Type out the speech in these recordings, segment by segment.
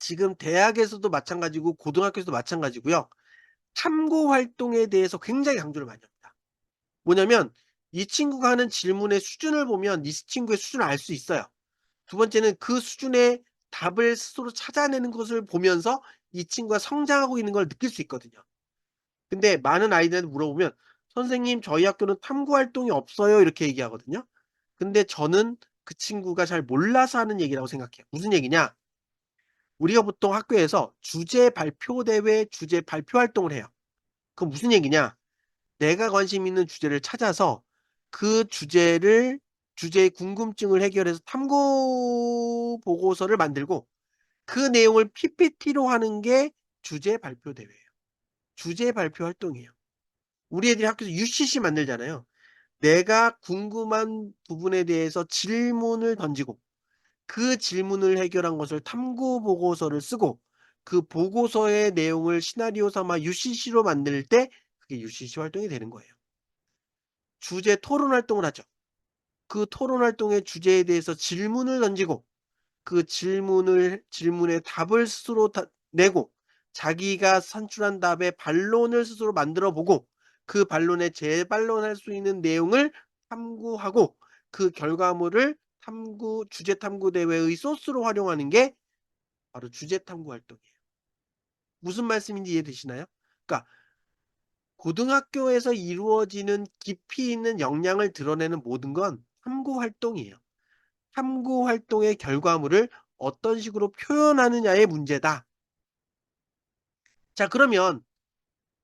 지금 대학에서도 마찬가지고 고등학교에서도 마찬가지고요. 탐구 활동에 대해서 굉장히 강조를 많이 합니다. 뭐냐면 이 친구가 하는 질문의 수준을 보면 이 친구의 수준을 알 수 있어요. 두 번째는 그 수준의 답을 스스로 찾아내는 것을 보면서 이 친구가 성장하고 있는 걸 느낄 수 있거든요. 근데 많은 아이들한테 물어보면 "선생님 저희 학교는 탐구 활동이 없어요." 이렇게 얘기하거든요. 근데 저는 그 친구가 잘 몰라서 하는 얘기라고 생각해요. 무슨 얘기냐? 우리가 보통 학교에서 주제 발표 대회, 주제 발표 활동을 해요. 그건 무슨 얘기냐? 내가 관심 있는 주제를 찾아서 그 주제의 궁금증을 해결해서 탐구 보고서를 만들고 그 내용을 PPT로 하는 게 주제 발표 대회예요. 주제 발표 활동이에요. 우리 애들이 학교에서 UCC 만들잖아요. 내가 궁금한 부분에 대해서 질문을 던지고 그 질문을 해결한 것을 탐구 보고서를 쓰고 그 보고서의 내용을 시나리오 삼아 UCC로 만들 때 그게 UCC 활동이 되는 거예요. 주제 토론 활동을 하죠. 그 토론 활동의 주제에 대해서 질문을 던지고 그 질문의 답을 스스로 내고 자기가 산출한 답의 반론을 스스로 만들어 보고 그 반론에 재반론할 수 있는 내용을 탐구하고 그 결과물을 주제 탐구 대회의 소스로 활용하는 게 바로 주제 탐구 활동이에요. 무슨 말씀인지 이해되시나요? 그러니까 고등학교에서 이루어지는 깊이 있는 역량을 드러내는 모든 건 탐구 활동이에요. 탐구 활동의 결과물을 어떤 식으로 표현하느냐의 문제다. 자, 그러면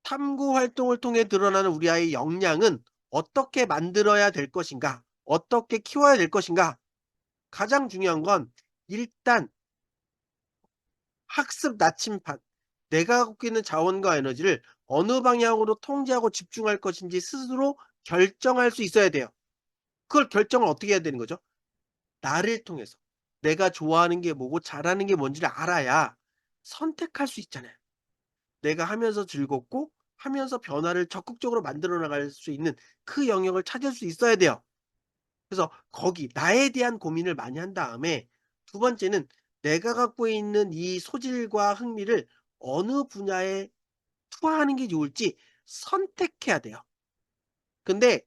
탐구 활동을 통해 드러나는 우리 아이의 역량은 어떻게 만들어야 될 것인가? 어떻게 키워야 될 것인가? 가장 중요한 건 일단 학습 나침반, 내가 갖고 있는 자원과 에너지를 어느 방향으로 통제하고 집중할 것인지 스스로 결정할 수 있어야 돼요. 그걸 결정을 어떻게 해야 되는 거죠? 나를 통해서. 내가 좋아하는 게 뭐고 잘하는 게 뭔지를 알아야 선택할 수 있잖아요. 내가 하면서 즐겁고 하면서 변화를 적극적으로 만들어 나갈 수 있는 그 영역을 찾을 수 있어야 돼요. 그래서 거기 나에 대한 고민을 많이 한 다음에 두 번째는 내가 갖고 있는 이 소질과 흥미를 어느 분야에 투하하는 게 좋을지 선택해야 돼요. 근데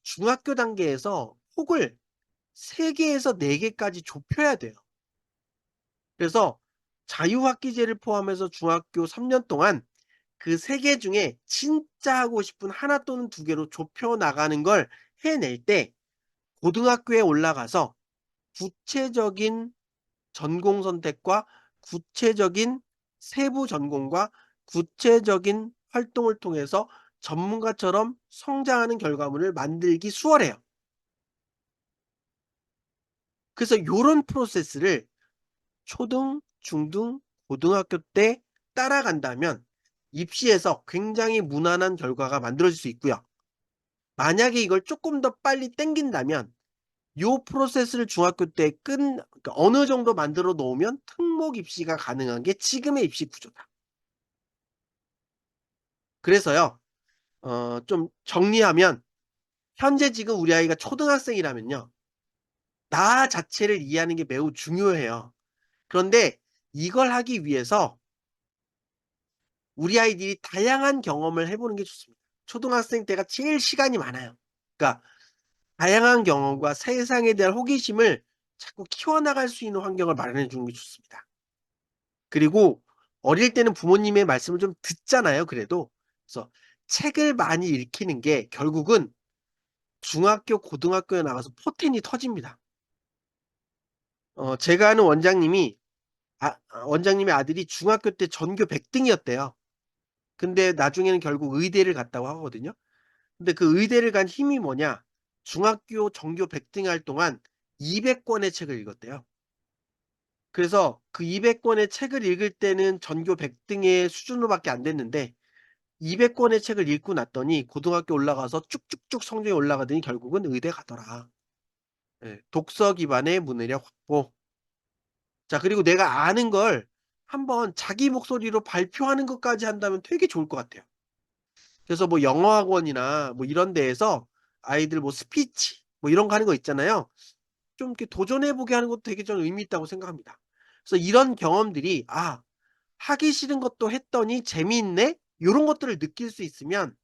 중학교 단계에서 폭을 3 개에서 4 개까지 좁혀야 돼요. 그래서 자유학기제를 포함해서 중학교 3년 동안 그 3개 중에 진짜 하고 싶은 하나 또는 2 개로 좁혀 나가는 걸 해낼 때 고등학교에 올라가서 구체적인 전공 선택과 구체적인 세부 전공과 구체적인 활동을 통해서 전문가처럼 성장하는 결과물을 만들기 수월해요. 그래서 요런 프로세스를 초등, 중등, 고등학교 때 따라간다면 입시에서 굉장히 무난한 결과가 만들어질 수 있고요. 만약에 이걸 쪼끔 더 빨리 당긴다면 요 프로세스를 중학교 때 그러니까 어느 정도 만들어 놓으면 특목 입시가 가능한 게 지금의 입시 구조다. 그래서요 좀 정리하면 현재 지금 우리 아이가 초등학생이라면요. 나 자체를 이해하는 게 매우 중요해요. 그런데 이걸 하기 위해서 우리 아이들이 다양한 경험을 해 보는 게 좋습니다. 초등학생 때가 제일 시간이 많아요. 그러니까 다양한 경험과 세상에 대한 호기심을 자꾸 키워나갈 수 있는 환경을 마련해 주는 게 좋습니다. 그리고 어릴 때는 부모님의 말씀을 좀 듣잖아요 그래도. 그래서 책을 많이 읽히는 게 결국은 중학교, 고등학교에 나가서 포텐이 터집니다. 제가 아는 원장님의 아들이 중학교 때 전교 100 등이었대요. 근데 나중에는 결국 의대를 갔다고 하거든요. 근데 그 의대를 간 힘이 뭐냐? 중학교 전교 100등 할 동안 200 권의 책을 읽었대요. 그래서 그 200 권의 책을 읽을 때는 전교 100 등의 수준으로 밖에 안 됐는데 200 권의 책을 읽고 났더니 고등학교 올라가서 쭉쭉쭉 성적이 올라가더니 결국은 의대 가더라. 예. 독서 기반의 문해력 확보. 자, 그리고 내가 아는 걸 한번 자기 목소리로 발표하는 것까지 한다면 되게 좋을 것 같아요. 그래서 뭐 영어 학원이나 뭐 이런 데에서 아이들 뭐 스피치 뭐 이런 거 하는 거 있잖아요. 좀 이렇게 도전해 보게 하는 것도 되게 저는 의미 있다고 생각합니다. 그래서 이런 경험들이 '아 하기 싫은 것도 했더니 재미있네.' 요런 것들을 느낄 수 있으면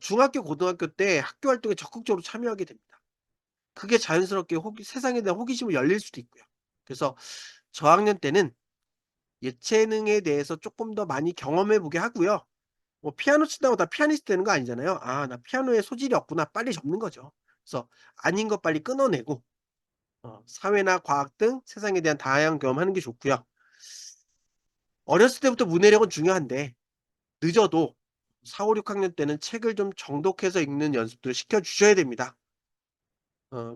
중학교, 고등학교 때 학교 활동에 적극적으로 참여하게 됩니다. 그게 자연스럽게 세상에 대한 호기심을 열릴 수도 있고요. 그래서 저학년 때는 예체능에 대해서 쪼끔 더 많이 경험해 보게 하고요. 뭐 피아노 친다고 다 피아니스트 되는 거 아니잖아요. '아 나 피아노에 소질이 없구나.' 빨리 접는 거죠. 그래서 아닌 거 빨리 끊어내고 사회나 과학 등 세상에 대한 다양한 경험하는 게 좋고요. 어렸을 때부터 문해력은 중요한데 늦어도 4-5-6 학년 때는 책을 좀 정독해서 읽는 연습들을 시켜 주셔야 됩니다.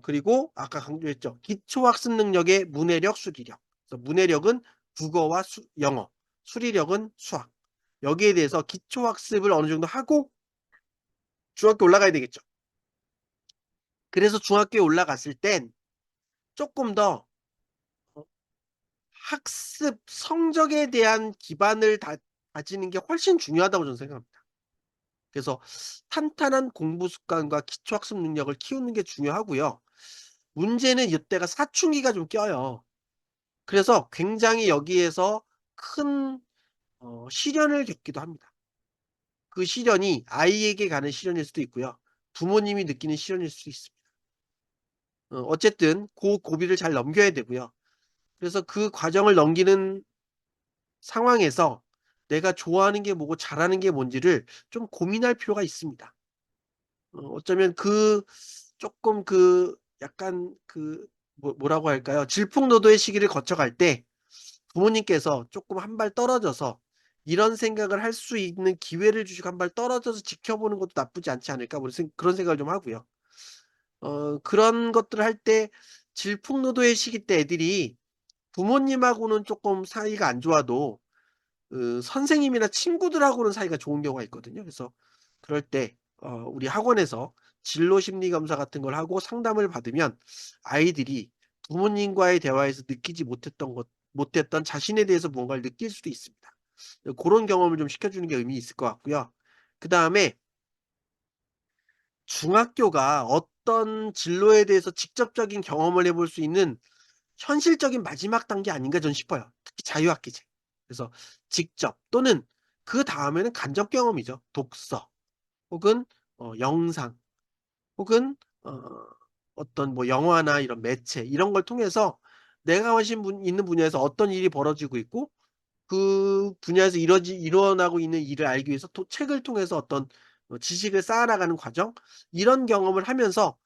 그리고 아까 강조했죠. 기초학습 능력의 문해력, 수리력. 그래서 문해력은 국어와 영어, 수리력은 수학. 여기에 대해서 기초학습을 어느 정도 하고 중학교 올라가야 되겠죠. 그래서 중학교에 올라갔을 땐 쪼끔 더 학습 성적에 대한 기반을 다지는 게 훨씬 중요하다고 저는 생각합니다. 그래서 탄탄한 공부 습관과 기초 학습 능력을 키우는 게 중요하고요. 문제는 이때가 사춘기가 좀 껴요. 그래서 굉장히 여기에서 큰 시련을 겪기도 합니다. 그 시련이 아이에게 가는 시련일 수도 있고요. 부모님이 느끼는 시련일 수도 있습니다. 어쨌든 고비를 잘 넘겨야 되고요. 그래서 그 과정을 넘기는 상황에서 내가 좋아하는 게 뭐고 잘하는 게 뭔지를 좀 고민할 필요가 있습니다. 어쩌면 쪼끔 약간 뭐라고 할까요? 질풍노도의 시기를 거쳐갈 때 부모님께서 쪼끔 한 발 떨어져서 이런 생각을 할 수 있는 기회를 주시고 한 발 떨어져서 지켜보는 것도 나쁘지 않지 않을까 뭐 그런 생각을 좀 하고요. 그런 것들을 할 때 질풍노도의 시기 때 애들이 부모님하고는 쪼끔 사이가 안 좋아도 선생님이나 친구들하고는 사이가 좋은 경우가 있거든요. 그래서 그럴 때 우리 학원에서 진로 심리 검사 같은 걸 하고 상담을 받으면 아이들이 부모님과의 대화에서 느끼지 못했던 자신에 대해서 무언가를 느낄 수도 있습니다. 고런 경험을 좀 시켜주는 게 의미 있을 것 같고요. 그다음에 중학교가 어떤 진로에 대해서 직접적인 경험을 해볼 수 있는 현실적인 마지막 단계 아닌가 저는 싶어요. 특히 자유학기제. 그래서 직접 또는 그다음에는 간접 경험이죠. 독서 혹은 영상 혹은 어 어떤 뭐 영화나 이런 매체 이런 걸 통해서 내가 관심 있는 분야에서 어떤 일이 벌어지고 있고 그 분야에서 일어나고 있는 일을 알기 위해서 책을 통해서 어떤 지식을 쌓아나가는 과정 이런 경험을 하면서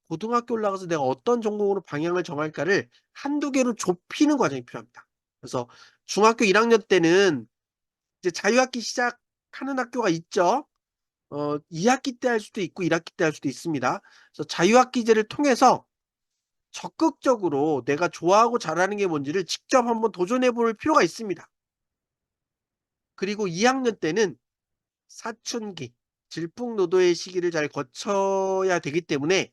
고등학교 올라가서 내가 어떤 전공으로 방향을 정할까를 한두 개로 좁히는 과정이 필요합니다. 그래서 중학교 1 학년 때는 이제 자유학기 시작하는 학교가 있죠. 2 학기 때 할 수도 있고 1 학기 때 할 수도 있습니다. 그래서 자유학기제를 통해서 적극적으로 내가 좋아하고 잘하는 게 뭔지를 직접 한번 도전해 볼 필요가 있습니다. 그리고 2 학년 때는 사춘기, 질풍노도의 시기를 잘 거쳐야 되기 때문에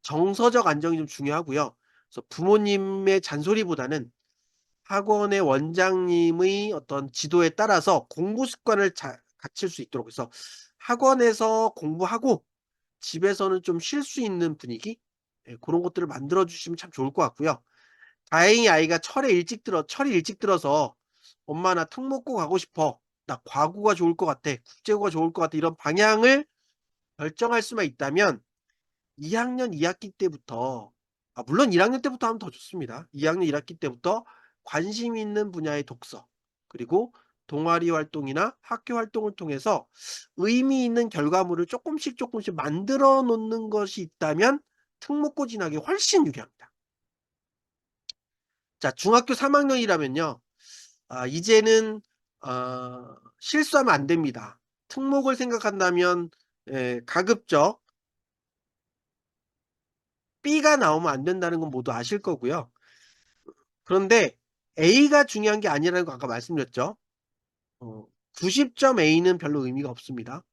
정서적 안정이 좀 중요하고요. 그래서 부모님의 잔소리보다는 학원의 원장님의 어떤 지도에 따라서 공부 습관을 갖출 수 있도록 해서 학원에서 공부하고 집에서는 좀 쉴 수 있는 분위기 고런 것들을 만들어 주시면 참 좋을 것 같고요. 다행히 아이가 철이 일찍 들어서 "엄마 나 특목고 가고 싶어. 나 과구가 좋을 것 같아. 국제고가 좋을 것 같아." 이런 방향을 결정할 수만 있다면 2 학년 2 학기 때부터 물론 1 학년 때부터 하면 더 좋습니다. 2 학년 1 학기 때부터 관심 있는 분야의 독서 그리고 동아리 활동이나 학교 활동을 통해서 의미 있는 결과물을 쪼끔씩 만들어 놓는 것이 있다면 특목고 진학에 훨씬 유리합니다. 자 중학교 3 학년이라면요. 이제는 실수하면 안 됩니다. 특목을 생각한다면 가급적 B가 나오면 안 된다는 건 모두 아실 거고요. 그런데 A가 중요한 게 아니라는 거 아까 말씀드렸죠. 어 90점 A는 별로 의미가 없습니다.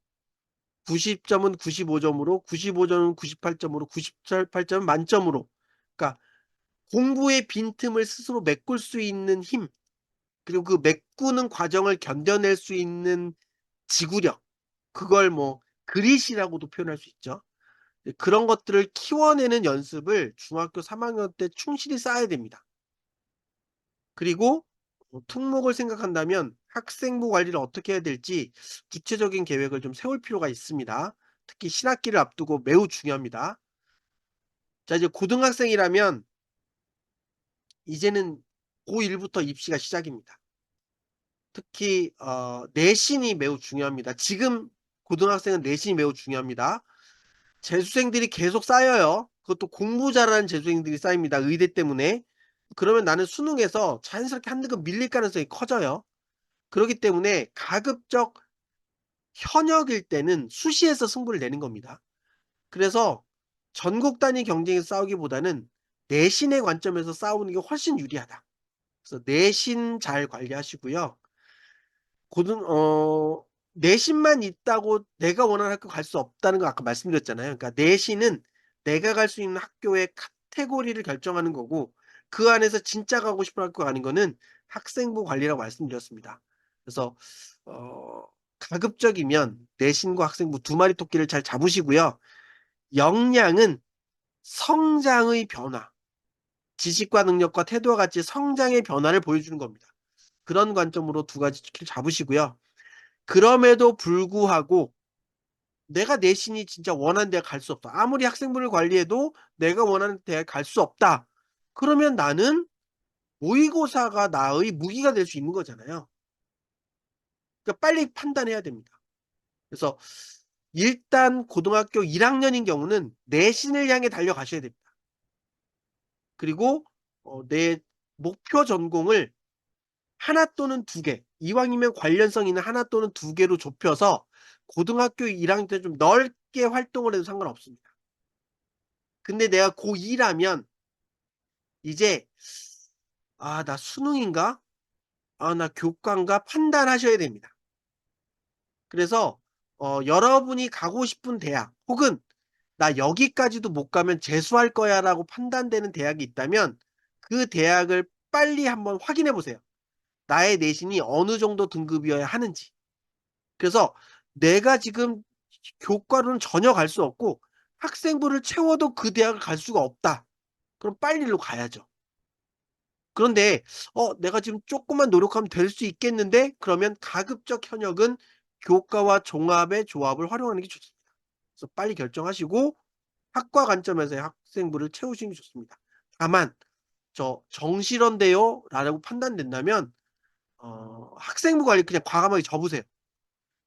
90 점은 95 점으로 95 점은 98 점으로 98 점은 만점으로 그러니까 공부의 빈틈을 스스로 메꿀 수 있는 힘 그리고 그 메꾸는 과정을 견뎌낼 수 있는 지구력 그걸 뭐 그릿이라고도 표현할 수 있죠. 그런 것들을 키워내는 연습을 중학교 3 학년 때 충실히 쌓아야 됩니다. 그리고 특목을 생각한다면 학생부 관리를 어떻게 해야 될지 구체적인 계획을 좀 세울 필요가 있습니다. 특히 신학기를 앞두고 매우 중요합니다. 자, 이제 고등학생이라면 이제는 고1 부터 입시가 시작입니다. 특히 내신이 매우 중요합니다. 지금 고등학생은 내신이 매우 중요합니다. 재수생들이 계속 쌓여요. 그것도 공부 잘하는 재수생들이 쌓입니다, 의대 때문에. 그러면 나는 수능에서 자연스럽게 한 등급 밀릴 가능성이 커져요. 그러기 때문에 가급적 현역일 때는 수시에서 승부를 내는 겁니다. 그래서 전국 단위 경쟁에서 싸우기보다는 내신의 관점에서 싸우는 게 훨씬 유리하다. 그래서 내신 잘 관리하시고요. 고등 내신만 있다고 내가 원하는 학교 갈 수 없다는 거 아까 말씀드렸잖아요. 그러니까 내신은 내가 갈 수 있는 학교의 카테고리를 결정하는 거고, 그 안에서 진짜 가고 싶은 학교 가는 거는 학생부 관리라고 말씀드렸습니다. 그래서 어 가급적이면 내신과 학생부 두 마리 토끼를 잘 잡으시고요. 역량은 성장의 변화, 지식과 능력과 태도와 같이 성장의 변화를 보여주는 겁니다. 그런 관점으로 두 가지 키 잡으시고요. 그럼에도 불구하고 내가 내신이 진짜 원하는 대학 갈 수 없다. 아무리 학생부를 관리해도 내가 원하는 대학 갈 수 없다. 그러면 나는 모의고사가 나의 무기가 될 수 있는 거잖아요. 그러니까 빨리 판단해야 됩니다. 그래서 일단 고등학교 1 학년인 경우는 내신을 향해 달려가셔야 됩니다. 그리고 내 목표 전공을 하나 또는 두 개, 이왕이면 관련성 있는 하나 또는 두 개로 좁혀서 고등학교 1 학년 때 좀 넓게 활동을 해도 상관없습니다. 근데 내가 고2 라면 이제 '아 나 수능인가? 아 나 교과인가?' 판단하셔야 됩니다. 그래서 여러분이 가고 싶은 대학, 혹은 '나 여기까지도 못 가면 재수할 거야.'라고 판단되는 대학이 있다면 그 대학을 빨리 한번 확인해 보세요. 나의 내신이 어느 정도 등급이어야 하는지. 그래서 내가 지금 교과로는 전혀 갈 수 없고 학생부를 채워도 그 대학을 갈 수가 없다. 그럼 빨리 일로 가야죠. 그런데 '내가 지금 쪼끔만 노력하면 될 수 있겠는데?' 그러면 가급적 현역은 교과와 종합의 조합을 활용하는 게 좋습니다. 그래서 빨리 결정하시고 학과 관점에서의 학생부를 채우시는 게 좋습니다. 다만 "저 정시런데요."라고 판단된다면 학생부 관리 그냥 과감하게 접으세요.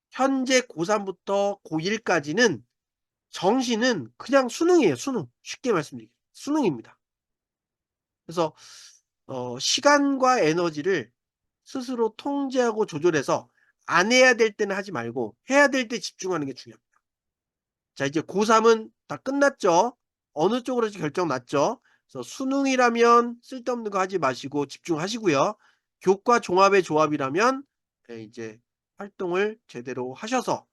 현재 고3 부터 고1 까지는 정시는 그냥 수능이에요, 수능. 쉽게 말씀드리면 수능입니다. 그래서 시간과 에너지를 스스로 통제하고 조절해서 안 해야 될 때는 하지 말고 해야 될 때 집중하는 게 중요합니다. 자, 이제 고3은 다 끝났죠. 어느 쪽으로 할지 결정 났죠. 그래서 수능이라면 쓸데없는 거 하지 마시고 집중하시고요. 교과 종합의 조합이라면 이제 활동을 제대로 하셔서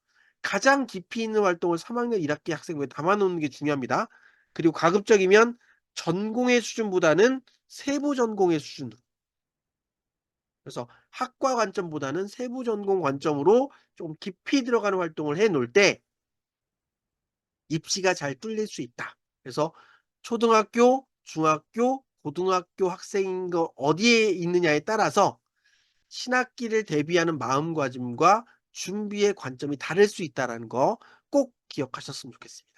가장 깊이 있는 활동을 3 학년 1 학기 학생부에 담아 놓는 게 중요합니다. 그리고 가급적이면 전공의 수준보다는 세부 전공의 수준으로, 그래서 학과 관점보다는 세부 전공 관점으로 좀 깊이 들어가는 활동을 해 놓을 때 입시가 잘 뚫릴 수 있다. 그래서 초등학교, 중학교, 고등학교 학생인 거 어디에 있느냐에 따라서 신학기를 대비하는 마음가짐과 준비의 관점이 다를 수 있다라는 거 꼭 기억하셨으면 좋겠습니다.